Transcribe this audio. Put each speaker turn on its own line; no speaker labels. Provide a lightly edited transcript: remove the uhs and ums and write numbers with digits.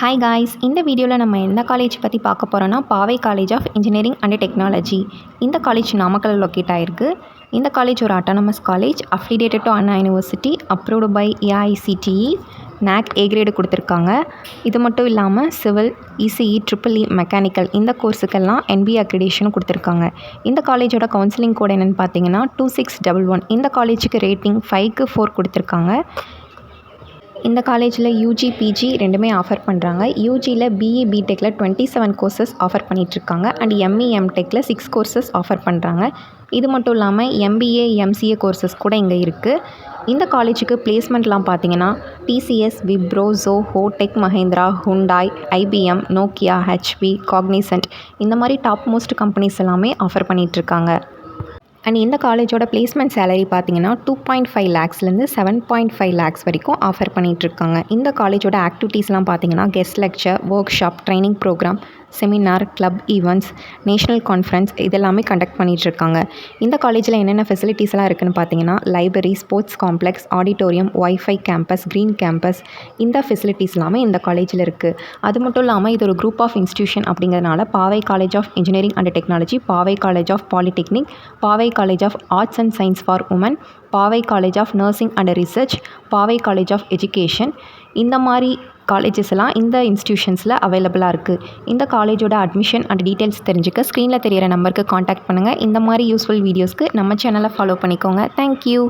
Hi guys, இந்த வீடியோவில் நம்ம எந்த காலேஜ் பற்றி பார்க்க போகிறோன்னா Pavai college of engineering and technology. இந்த காலேஜ் நாமக்கல் லொக்கேட் ஆகிருக்கு. இந்த காலேஜ் ஒரு autonomous college, affiliated to Anna university, approved by AICTE, NAC A grade கொடுத்துருக்காங்க. இது மட்டும் இல்லாமல் சிவில், இசிஇ, EEE மெக்கானிக்கல் இந்த கோர்ஸுக்கெல்லாம் NBA அக்ரிடேஷனும் கொடுத்துருக்காங்க. இந்த காலேஜோட கவுன்சிலிங் கோட் என்னென்னு பார்த்தீங்கன்னா 2611. இந்த காலேஜுக்கு ரேட்டிங் 5க்கு 4 கொடுத்துருக்காங்க. இந்த காலேஜில் யூஜி பிஜி ரெண்டுமே ஆஃபர் பண்ணுறாங்க. யூஜியில் பிஇ பிடெக்கில் 27 கோர்சஸ் ஆஃபர் பண்ணிகிட்ருக்காங்க அண்ட் எம்இ எம்டெக்கில் 6 கோர்சஸ் ஆஃபர் பண்ணுறாங்க. இது மட்டும் இல்லாமல் எம்பிஏ எம்சிஏ கோர்சஸ் கூட இங்கே இருக்குது. இந்த காலேஜுக்கு பிளேஸ்மெண்ட்லாம் பார்த்தீங்கன்னா TCS, Wipro, Zoho, tech Mahindra, Hyundai, IBM, Nokia, HP, Cognizant இந்த மாதிரி டாப் மோஸ்ட் கம்பெனிஸ் எல்லாமே ஆஃபர் பண்ணிகிட்ருக்காங்க. அண்ட் இந்த காலேஜோட பிளேஸ்மெண்ட் சேலரி பார்த்தீங்கன்னா 2.5 லேக்ஸ்லேருந்து 7.5 லேக்ஸ் வரைக்கும் ஆஃபர் பண்ணிகிட்ருக்காங்க. இந்த காலேஜோட ஆக்டிவிட்டீஸ்லாம் பார்த்தீங்கன்னா guest lecture, workshop, training programme, seminar, club events, national conference இதெல்லாமே கண்டக்ட் பண்ணிகிட்ருக்காங்க. இந்த காலேஜில் என்னென்ன ஃபெசிலிட்டிஸ்லாம் இருக்குதுன்னு பார்த்தீங்கன்னா library, sports complex, auditorium, wifi campus, green campus இந்த ஃபெசிலிட்டிஸ் எல்லாமே இந்த காலேஜில் இருக்குது. அது மட்டும் இல்லாமல் இது ஒரு குரூப் ஆஃப் இன்ஸ்டியூஷன் அப்படிங்கிறதுனால Paavai college of engineering and technology, Paavai college of polytechnic, Paavai college of arts and science for women, Paavai college of nursing and research, Paavai college of education இந்த மாதிரி காலேஜஸ் எல்லாம் இந்த இன்ஸ்டியூஷன்ஸில் அவைலபிளாக இருக்குது. இந்த காலேஜோட அட்மிஷன் அண்ட் டீட்டெயில்ஸ் தெரிஞ்சுக்க ஸ்க்ரீனில் தெரியிற நம்பருக்கு காண்டாக்ட் பண்ணுங்கள். இந்த மாதிரி யூஸ்ஃபுல் வீடியோஸ்க்கு நம்ம சேனலை ஃபாலோ பண்ணிக்கோங்க. தேங்க்யூ.